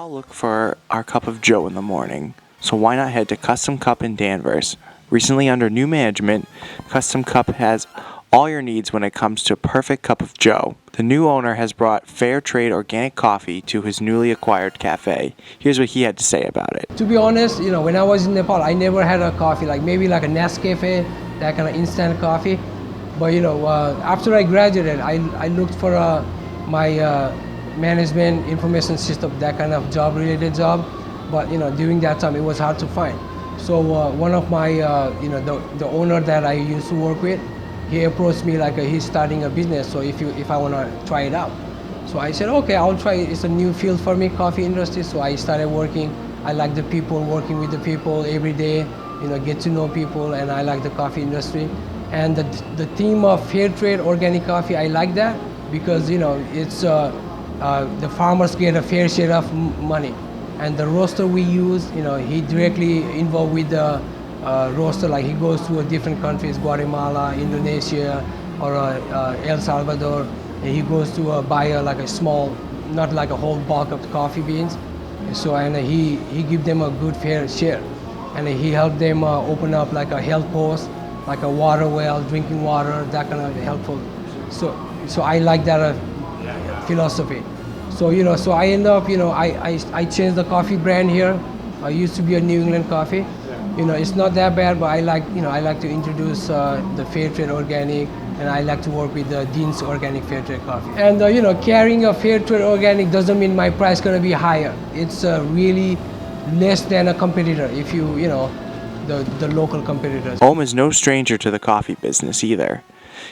all look for our cup of joe in the morning, so why not head to Custom Cup in Danvers? Recently under new management, Custom Cup has all your needs when it comes to a perfect cup of joe. The new owner has brought fair trade organic coffee to his newly acquired cafe. Here's what he had to say about it. To be honest, when I was in Nepal, I never had a coffee, like maybe like a Nescafe, that kind of instant coffee. But after I graduated, I looked for my management information system, that kind of job related job. But during that time, it was hard to find. So one of my, the owner that I used to work with, he approached me like he's starting a business. So if I want to try it out, so I said, okay, I'll try it. It's a new field for me, coffee industry. So I started working. I like the people, working with the people every day. Get to know people, and I like the coffee industry. And the theme of fair trade organic coffee, I like that because it's the farmers get a fair share of money. And the roaster we use, he directly involved with the roaster, like he goes to different countries, Guatemala, Indonesia, or El Salvador, and he goes to buy like a small, not like a whole bulk of the coffee beans. So and he give them a good fair share, and he helped them open up like a health post, like a water well, drinking water, that kind of helpful. So I like that philosophy. So I end up, I changed the coffee brand here. I used to be a New England coffee. It's not that bad, but I like to introduce the fair trade organic, and I like to work with the Dean's Organic Fair Trade Coffee. And carrying a fair trade organic doesn't mean my price gonna be higher. It's really less than a competitor if the local competitors. Om is no stranger to the coffee business either.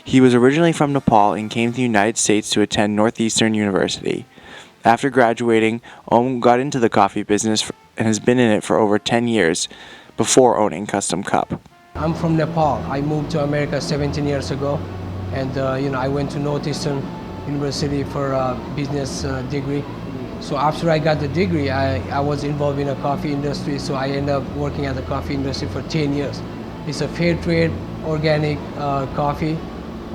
He was originally from Nepal and came to the United States to attend Northeastern University. After graduating, Om got into the coffee business and has been in it for over 10 years before owning Custom Cup. I'm from Nepal. I moved to America 17 years ago, and I went to Northeastern University for a business degree. So after I got the degree, I was involved in the coffee industry, so I ended up working at the coffee industry for 10 years. It's a fair trade organic coffee.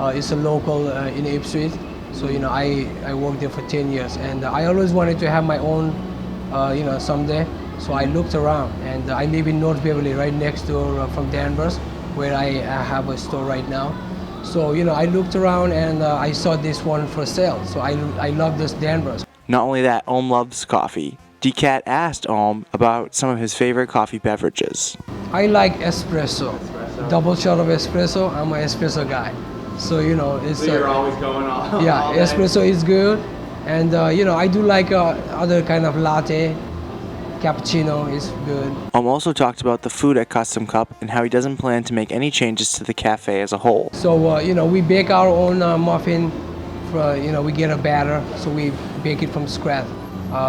It's a local in Ipswich. So I worked there for 10 years, and I always wanted to have my own someday. So I looked around, and I live in North Beverly, right next door from Danvers, where I have a store right now. So I looked around, and I saw this one for sale. So I love this Danvers. Not only that, Om loves coffee. DCAT asked Om about some of his favorite coffee beverages. I like espresso. Double shot of espresso. I'm an espresso guy. So it's. So you're always going all. Yeah, all espresso is good, and I do like other kind of latte. Cappuccino is good. Also talked about the food at Custom Cup and how he doesn't plan to make any changes to the cafe as a whole. So we bake our own muffin. We get a batter, so we bake it from scratch.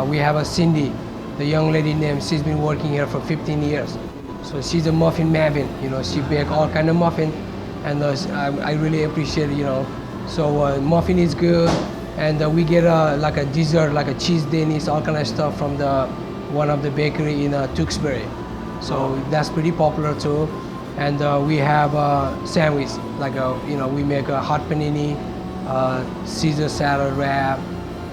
We have a Cindy, the young lady named. She's been working here for 15 years. So she's a muffin maven. She bake all kind of muffin, and I really appreciate it. So muffin is good, and we get like a dessert, like a cheese Danish, all kind of stuff from one of the bakery in Tewksbury. So that's pretty popular too. And we have sandwich, like we make a hot panini, Caesar salad wrap,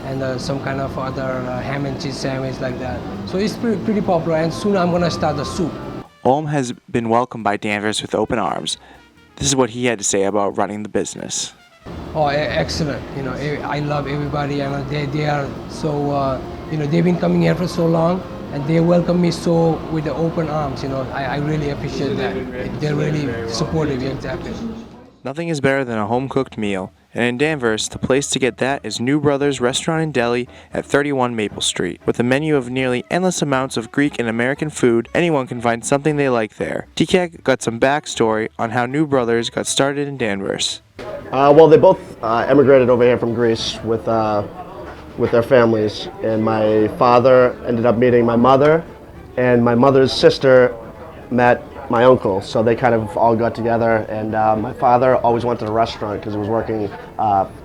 and some kind of other ham and cheese sandwich like that. So it's pretty popular, and soon I'm gonna start the soup. Om has been welcomed by Danvers with open arms. This is what he had to say about running the business. Oh, excellent. I love everybody, and they are so, they've been coming here for so long, and they welcome me so with the open arms. I really appreciate that. They're really supportive, exactly. Nothing is better than a home-cooked meal, and in Danvers, the place to get that is New Brothers Restaurant and Deli at 31 Maple Street. With a menu of nearly endless amounts of Greek and American food, anyone can find something they like there. DCAT got some backstory on how New Brothers got started in Danvers. Well, they both emigrated over here from Greece with their families, and my father ended up meeting my mother, and my mother's sister met my uncle, so they kind of all got together, and my father always wanted a restaurant because he was working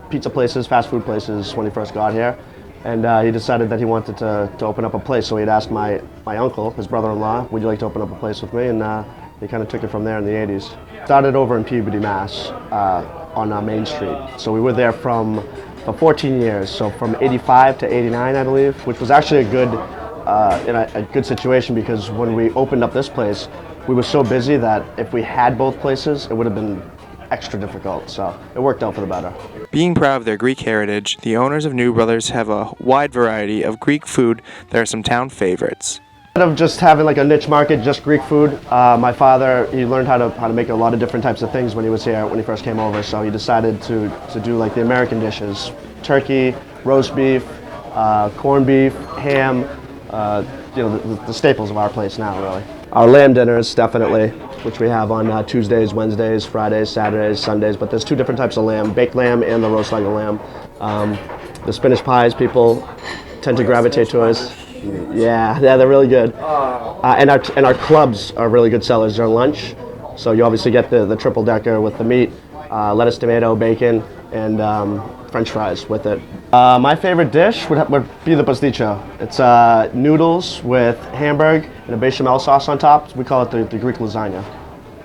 pizza places, fast food places when he first got here, and he decided that he wanted to open up a place. So he'd asked my uncle, his brother-in-law, would you like to open up a place with me, and they kind of took it from there in the 80s. Started over in Peabody, Mass, on Main Street. So we were there for 14 years, so from 85 to 89, I believe, which was actually a in a good situation, because when we opened up this place, we were so busy that if we had both places, it would have been extra difficult. So it worked out for the better. Being proud of their Greek heritage, the owners of New Brothers have a wide variety of Greek food that are some town favorites. Instead of just having like a niche market, just Greek food, my father, he learned how to make a lot of different types of things when he was here, when he first came over. So he decided to do like the American dishes: turkey, roast beef, corned beef, ham, the staples of our place now, really. Our lamb dinners, definitely, which we have on Tuesdays, Wednesdays, Fridays, Saturdays, Sundays, but there's two different types of lamb: baked lamb and the roast leg of lamb. The spinach pies, people tend to gravitate to us. Yeah, they're really good. And our clubs are really good sellers during lunch. So you obviously get the triple decker with the meat, lettuce, tomato, bacon, and French fries with it. My favorite dish would be the pasticcio. It's noodles with hamburg and a bechamel sauce on top. We call it the Greek lasagna.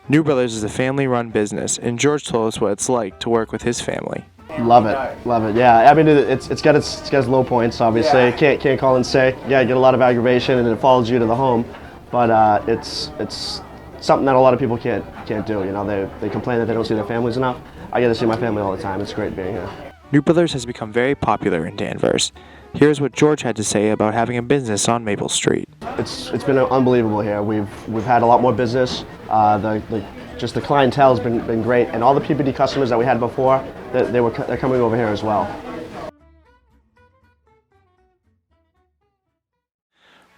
New Brothers is a family-run business, and George told us what it's like to work with his family. Love it. Yeah, I mean it's got its low points. Obviously, yeah. Can't call in sick. Yeah, you get a lot of aggravation, and it follows you to the home. But it's something that a lot of people can't do. You know, they complain that they don't see their families enough. I get to see my family all the time. It's great being here. New Brothers has become very popular in Danvers. Here's what George had to say about having a business on Maple Street. It's been unbelievable here. We've had a lot more business. Just the clientele has been great, and all the PPD customers that we had before, they're coming over here as well.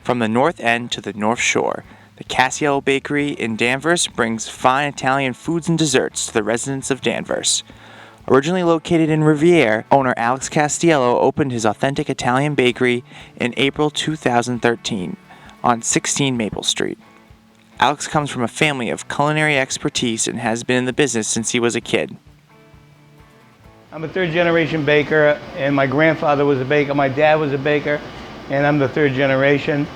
From the North End to the North Shore, the Casiello Bakery in Danvers brings fine Italian foods and desserts to the residents of Danvers. Originally located in Riviere, owner Alex Castiello opened his authentic Italian bakery in April 2013 on 16 Maple Street. Alex comes from a family of culinary expertise and has been in the business since he was a kid. I'm a third-generation baker, and my grandfather was a baker, my dad was a baker, and I'm the third generation.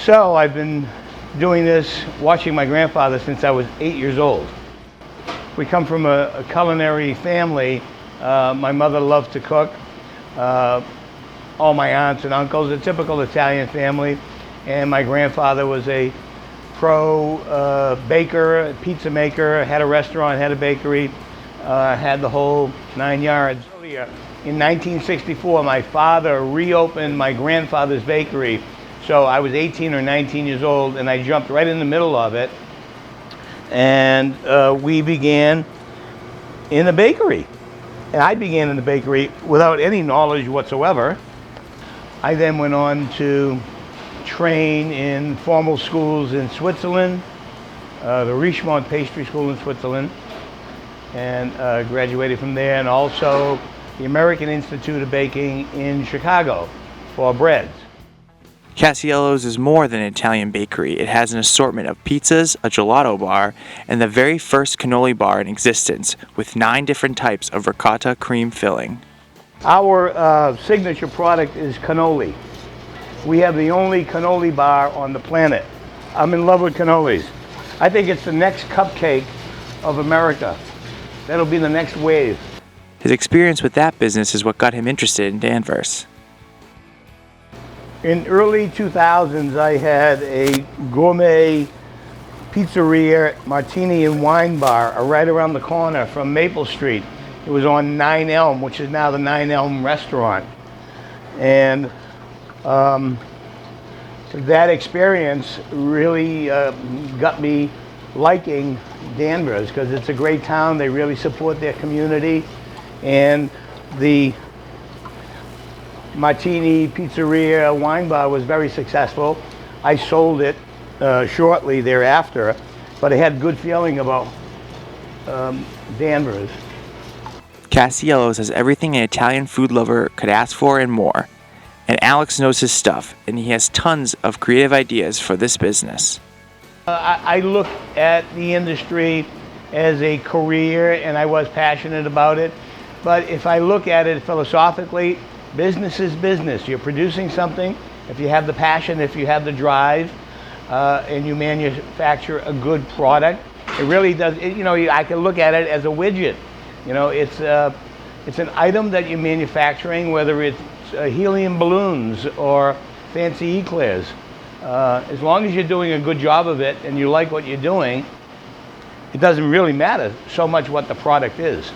So I've been doing this, watching my grandfather since I was 8 years old. We come from a culinary family. My mother loved to cook. All my aunts and uncles, a typical Italian family, and my grandfather was a pro baker, pizza maker, had a restaurant, had a bakery, had the whole 9 yards. In 1964, my father reopened my grandfather's bakery. So I was 18 or 19 years old, and I jumped right in the middle of it. And we began in the bakery. And I began in the bakery without any knowledge whatsoever. I then went on to train in formal schools in Switzerland, the Richemont Pastry School in Switzerland, and graduated from there, and also the American Institute of Baking in Chicago for breads. Casiello's is more than an Italian bakery. It has an assortment of pizzas, a gelato bar, and the very first cannoli bar in existence, with 9 different types of ricotta cream filling. Our signature product is cannoli. We have the only cannoli bar on the planet. I'm in love with cannolis. I think it's the next cupcake of America. That'll be the next wave. His experience with that business is what got him interested in Danvers. In early 2000s, I had a gourmet pizzeria, martini and wine bar right around the corner from Maple Street. It was on 9 Elm, which is now the 9 Elm restaurant. And that experience really got me liking Danvers, because it's a great town. They really support their community. And the Martini Pizzeria wine bar was very successful. I sold it shortly thereafter, but I had good feeling about Danvers. Casiello's has everything an Italian food lover could ask for and more. And Alex knows his stuff, and he has tons of creative ideas for this business. I look at the industry as a career, and I was passionate about it. But if I look at it philosophically, business is business. You're producing something. If you have the passion, if you have the drive, and you manufacture a good product, it really does. I can look at it as a widget. It's an item that you're manufacturing, whether it's helium balloons or fancy eclairs. As long as you're doing a good job of it and you like what you're doing, it doesn't really matter so much what the product is.